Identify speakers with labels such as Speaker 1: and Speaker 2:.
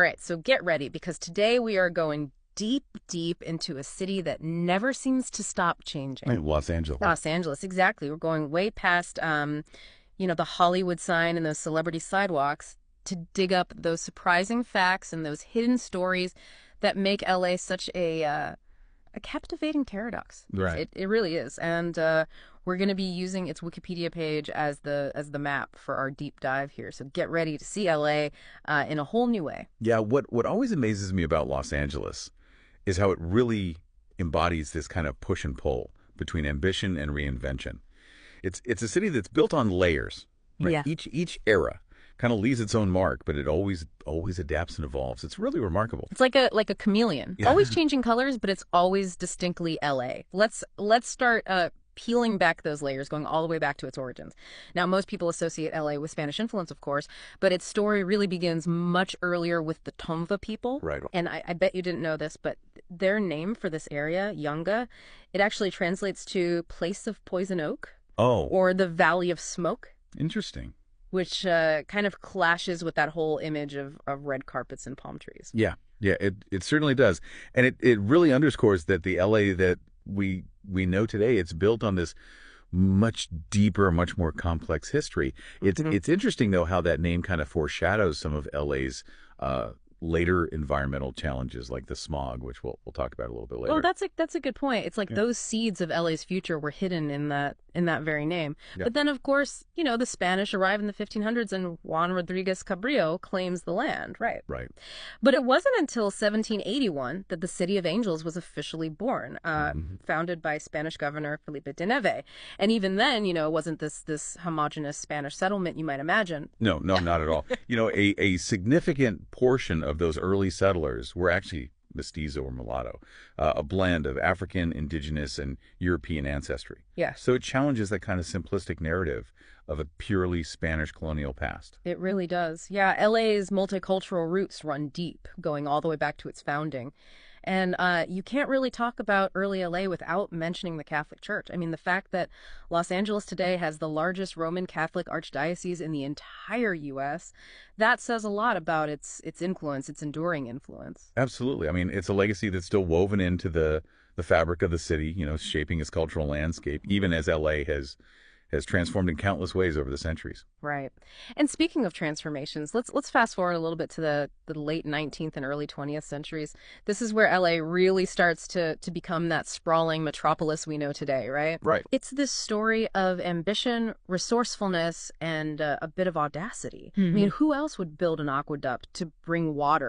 Speaker 1: All right, so get ready because today we are going deep, deep into a city that never seems to stop changing.
Speaker 2: Right, Los Angeles.
Speaker 1: Los Angeles, exactly. We're going way past, the Hollywood sign and those celebrity sidewalks to dig up those surprising facts and those hidden stories that make LA such a captivating paradox.
Speaker 2: Right.
Speaker 1: It really is. And we're going to be using its Wikipedia page as the map for our deep dive here. So get ready to see LA in a whole new way.
Speaker 2: Yeah, what always amazes me about Los Angeles is how it really embodies this kind of push and pull between ambition and reinvention. It's a city that's built on layers, right?
Speaker 1: Yeah.
Speaker 2: Each era kind of leaves its own mark, but it always adapts and evolves. It's really remarkable.
Speaker 1: It's like a chameleon,
Speaker 2: Yeah.
Speaker 1: always changing colors, but it's always distinctly LA. Let's start peeling back those layers, going all the way back to its origins. Now, most people associate LA with Spanish influence, of course, but its story really begins much earlier with the Tomva people.
Speaker 2: Right.
Speaker 1: And I bet you didn't know this, but their name for this area, Yunga, it actually translates to place of poison oak
Speaker 2: Oh,
Speaker 1: or the valley of smoke,
Speaker 2: interesting.
Speaker 1: which kind of clashes with that whole image of red carpets and palm trees.
Speaker 2: Yeah, it certainly does. And it really underscores that the LA that we know today, it's built on this much deeper, much more complex history. It's interesting, though, how that name kind of foreshadows some of LA's later environmental challenges like the smog, which we'll talk about a little bit later.
Speaker 1: Well, that's a good point. It's like those seeds of LA's future were hidden in that very name.
Speaker 2: Yeah.
Speaker 1: But then, of course, the Spanish arrive in the 1500s and Juan Rodriguez Cabrillo claims the land, right?
Speaker 2: Right.
Speaker 1: But it wasn't until 1781 that the City of Angels was officially born, founded by Spanish governor Felipe de Neve. And even then, it wasn't this homogenous Spanish settlement you might imagine.
Speaker 2: No, not at all. A significant portion of those early settlers were actually mestizo or mulatto, a blend of African, indigenous, and European ancestry.
Speaker 1: Yeah.
Speaker 2: So it challenges that kind of simplistic narrative of a purely Spanish colonial past.
Speaker 1: It really does. Yeah, LA's multicultural roots run deep, going all the way back to its founding. And you can't really talk about early LA without mentioning the Catholic Church. I mean, the fact that Los Angeles today has the largest Roman Catholic archdiocese in the entire U.S., that says a lot about its influence, its enduring influence.
Speaker 2: Absolutely. I mean, it's a legacy that's still woven into the fabric of the city, shaping its cultural landscape, even as LA has transformed in countless ways over the centuries.
Speaker 1: Right. And speaking of transformations, let's fast forward a little bit to the late 19th and early 20th centuries. This is where LA really starts to become that sprawling metropolis we know today, right?
Speaker 2: Right.
Speaker 1: It's this story of ambition, resourcefulness, and a bit of audacity. I mean, who else would build an aqueduct to bring water